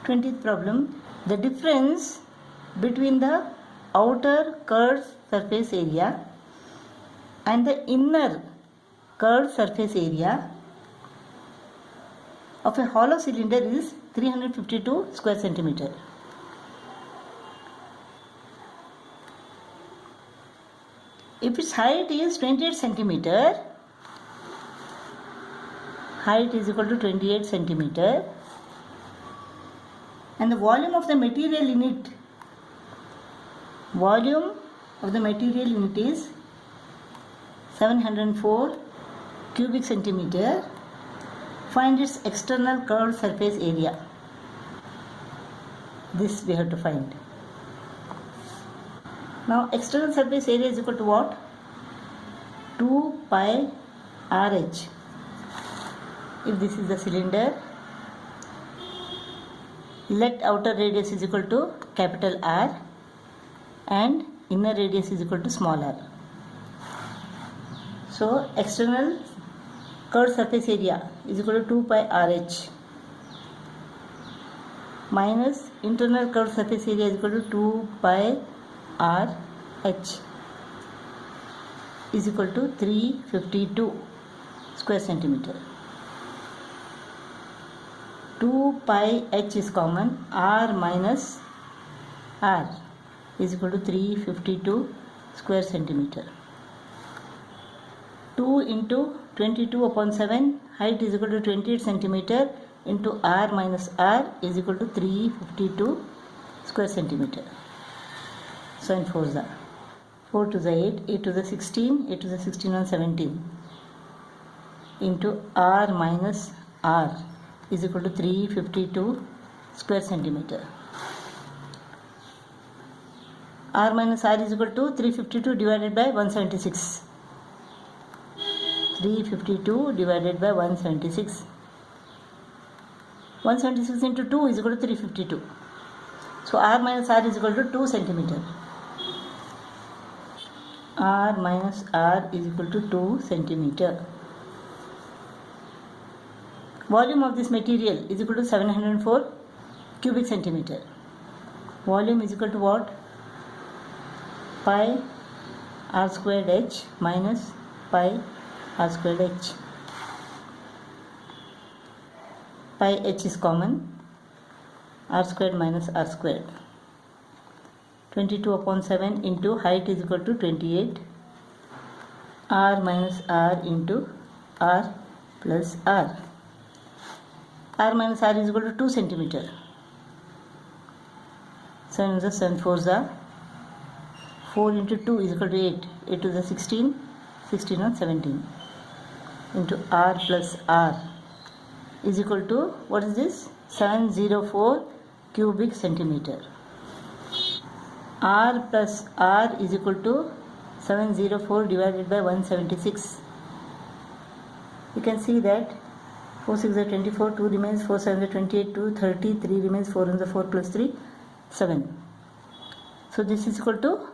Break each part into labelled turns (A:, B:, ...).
A: 20th problem, the difference between the outer curved surface area and the inner curved surface area of a hollow cylinder is 352 square centimeter. If its height is 28 centimeter, height is equal to 28 centimeter, and the volume of the material unit is 704 cubic centimeter. Find its external curved surface area. This we have to find. Now external surface area is equal to what? 2 pi RH. If this is the cylinder, let outer radius is equal to capital R and inner radius is equal to small r. So external curved surface area is equal to 2 pi RH minus internal curved surface area is equal to 2 pi RH is equal to 352 square centimeter. 2 pi h is common, r minus r is equal to 352 square centimeter. 2 into 22 upon 7, height is equal to 28 centimeter into r minus r is equal to 352 square centimeter. 7 4 is 4 to the 8, 8 to the 16, 8 to the 16 and 17 into r minus r is equal to 352 square centimeter. R minus r is equal to 352 divided by 176. 352 divided by 176. 176 into 2 is equal to 352. So r minus r is equal to 2 centimeter. R minus r is equal to 2 centimeter. Volume of this material is equal to 704 cubic centimeter. Volume is equal to what? Pi r squared h minus pi r squared h. Pi h is common, r squared minus r squared. 22 upon 7 into height is equal to 28, r minus r into r plus r. R minus r is equal to 2 centimeter. 7 is the 7 4 is the 4 into 2 is equal to 8. 8 to the 16, 16 and 17 into r plus r is equal to, what is this? 704 cubic centimeter. R plus r is equal to 704 divided by 176. You can see that 4 6 is 24, 2 remains, 4 7 is 28, 2 30, 3 remains, 4 is 4 plus 3, 7. So this is equal to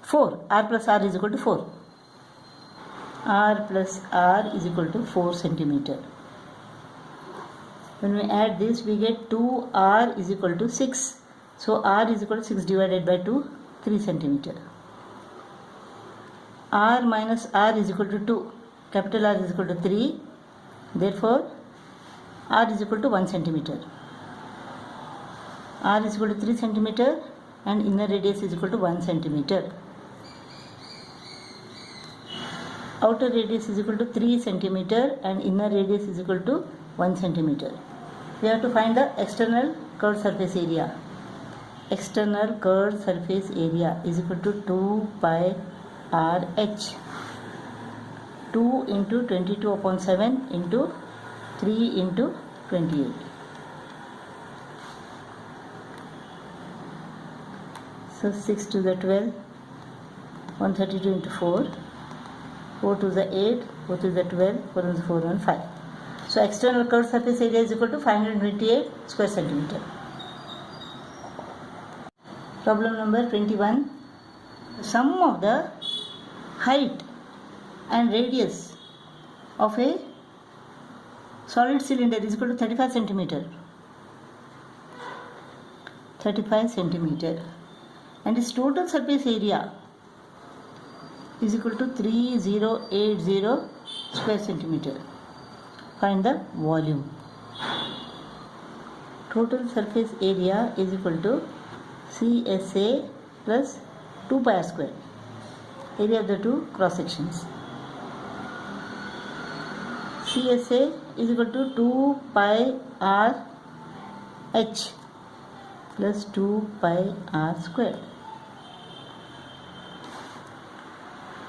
A: 4. R plus r is equal to 4. R plus r is equal to 4 centimeter. When we add this, we get 2r is equal to 6. So r is equal to 6 divided by 2, 3 centimeter. R minus r is equal to 2. Capital R is equal to 3. Therefore, r is equal to 1 centimeter. R is equal to 3 centimeter and inner radius is equal to 1 centimeter. Outer radius is equal to 3 centimeter and inner radius is equal to 1 centimeter. We have to find the external curved surface area. External curved surface area is equal to 2 pi RH. 2 into 22 upon 7 into 3 into 28. So 6 to the 12, 132 into 4, 4 to the 8, 4 to the 12, 4 to the 4 and 5. So external curved surface area is equal to 528 square centimeter. Problem number 21. The sum of the height and radius of a solid cylinder is equal to 35 centimeter. 35 centimeter, and its total surface area is equal to 3080 square centimeter. Find the volume. Total surface area is equal to CSA plus 2 pi r square, area of the two cross sections. CSA is equal to 2 pi r h plus 2 pi r square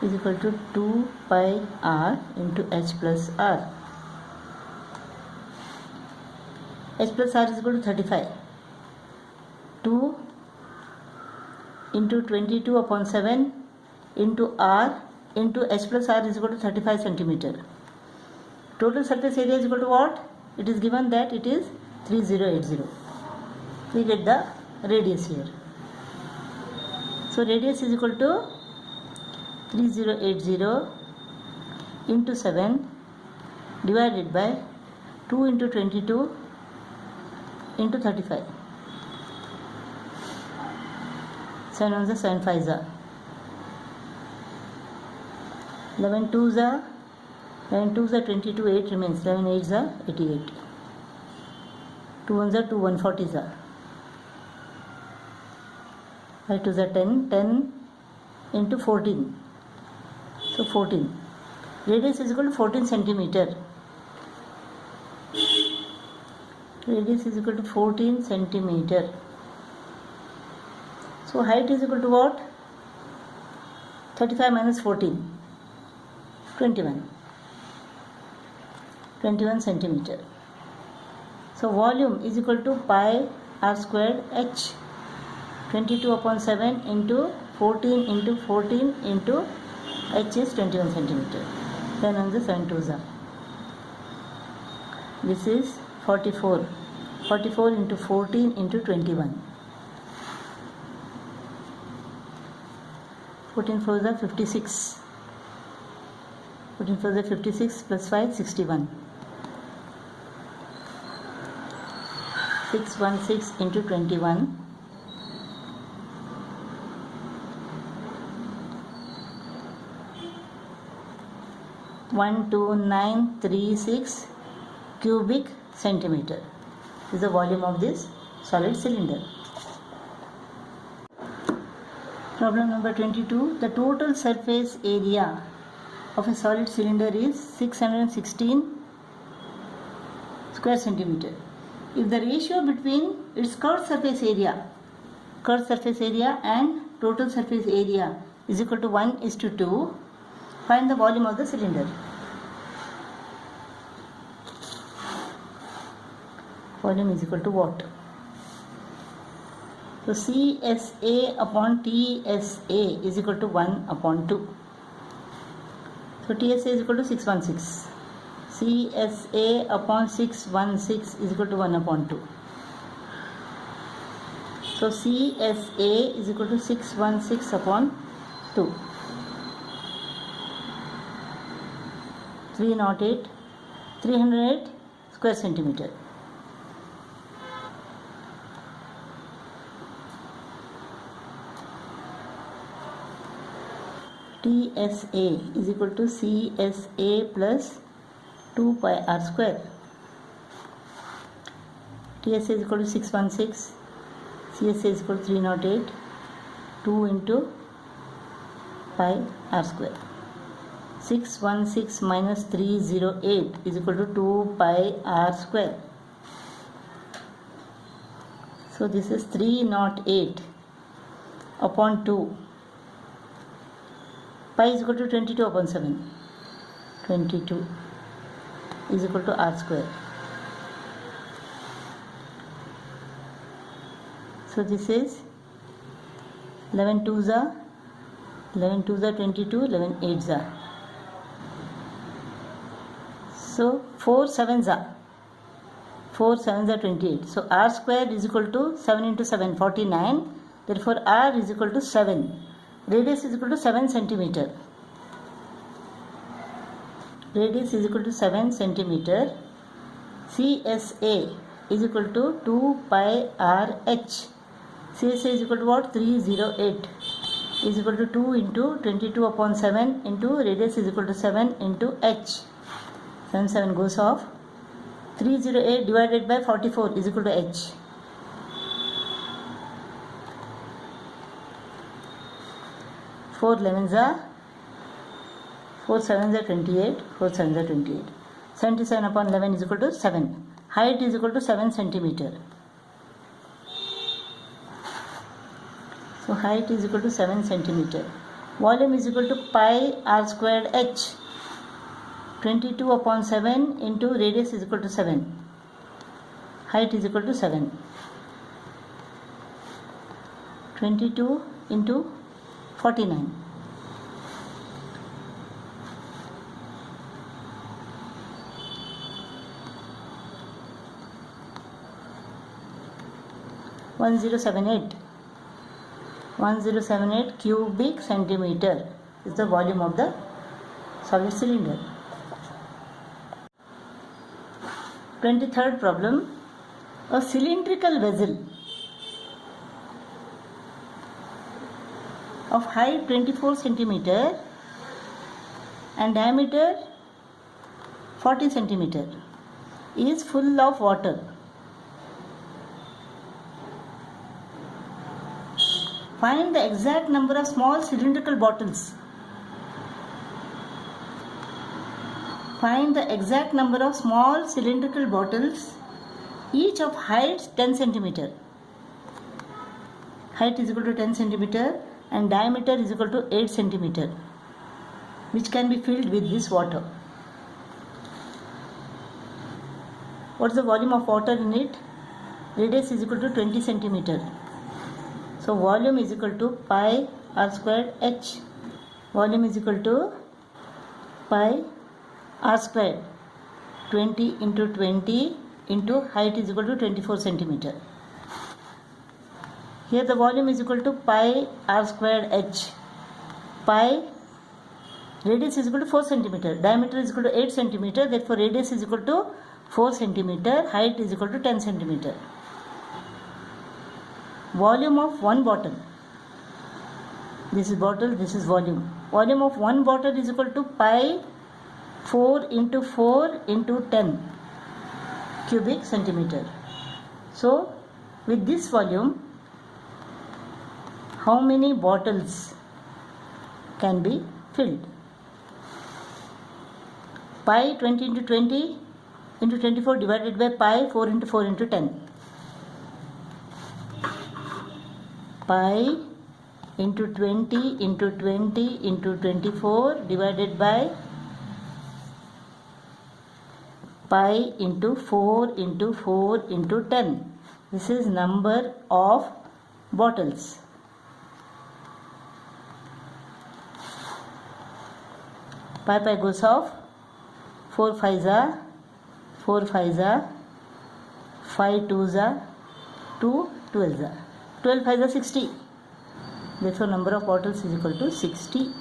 A: is equal to 2 pi r into h plus r. H plus r is equal to 35. 2 into 22 upon 7 into r into h plus r is equal to 35 centimeter. Total surface area is equal to what? It is given that it is 3080. We get the radius here. So radius is equal to 3080 into 7 divided by 2 into 22 into 35. 7 ones are 7 5s are 11 2s are 11 2s are 22, 8 remains, 11 8s are 88. 2 1s are 2 140s are 5 2s are 10, 10 into 14, so 14. Radius is equal to 14 centimeter. Radius is equal to 14 centimeter. So height is equal to what? 35 minus 14, 21. 21 centimeter. So volume is equal to pi r squared h, 22 upon 7 into 14 into 14 into h is 21 centimeter. Then on the 7 2s are. This is 44. 44 into 14 into 21. 14 4s are 56. 14 4s are 56 plus 5 61. 616 into 21. 12936 cubic centimeter is the volume of this solid cylinder. Problem number 22. The total surface area of a solid cylinder is 616 square centimeter. If the ratio between its curved surface area and total surface area is equal to 1:2, find the volume of the cylinder. Volume is equal to what? So CSA upon TSA is equal to 1 upon 2. So TSA is equal to 616. CSA upon 616 is equal to 1 upon 2. So CSA is equal to 616 upon 2. 308 square centimeter. TSA is equal to CSA plus 2 pi r square. TSA is equal to 616. CSA is equal to 308. 2 into pi r square. 616 minus 308 is equal to 2 pi r square. So this is 308 upon 2. Pi is equal to 22 upon 7. 22 is equal to r square. So this is 11 2s are 22, 11 8s are. So 4 7s are 28. So r square is equal to 7 into 7 49. Therefore r is equal to 7. Radius is equal to 7 centimeter. Radius is equal to 7 centimeter. CSA is equal to 2 pi r h. CSA is equal to what? 308 is equal to 2 into 22 upon 7 into radius is equal to 7 into h. 7 goes off. 308 divided by 44 is equal to h. 4 11s are 4 7s are 28. 4 7s are 28. 77 upon 11 is equal to 7. Height is equal to 7 centimeter. So height is equal to 7 centimeter. Volume is equal to pi r squared h. 22 upon 7 into radius is equal to 7. Height is equal to 7. 22 into 49. One zero seven eight cubic centimeter is the volume of the solid cylinder. 23rd problem. A cylindrical vessel of height 24 centimeter and diameter 40 centimeter is full of water. Find the exact number of small cylindrical bottles. Find the exact number of small cylindrical bottles, each of height 10 centimeter. Height is equal to 10 centimeter and diameter is equal to 8 centimeter, which can be filled with this water. What is the volume of water in it? Radius is equal to 20 centimeter. So volume is equal to pi r squared h. Volume is equal to pi r squared 20 into 20 into height is equal to 24 centimeter. Here the volume is equal to pi r squared h. Pi radius is equal to 4 centimeter. Diameter is equal to 8 centimeter. Therefore radius is equal to 4 centimeter. Height is equal to 10 centimeter. Volume of one bottle. This is bottle, this is volume. Volume of one bottle is equal to pi 4 into 4 into 10 cubic centimeter. So with this volume, how many bottles can be filled? Pi 20 into 20 into 24 divided by pi 4 into 4 into 10. Pi into 20 into 20 into 24 divided by pi into 4 into 4 into 10. This is number of bottles. Pi goes off. 4 5s are 4 5s are 5 2s are 2 12s are 12 5s are 60. Therefore number of bottles is equal to 60.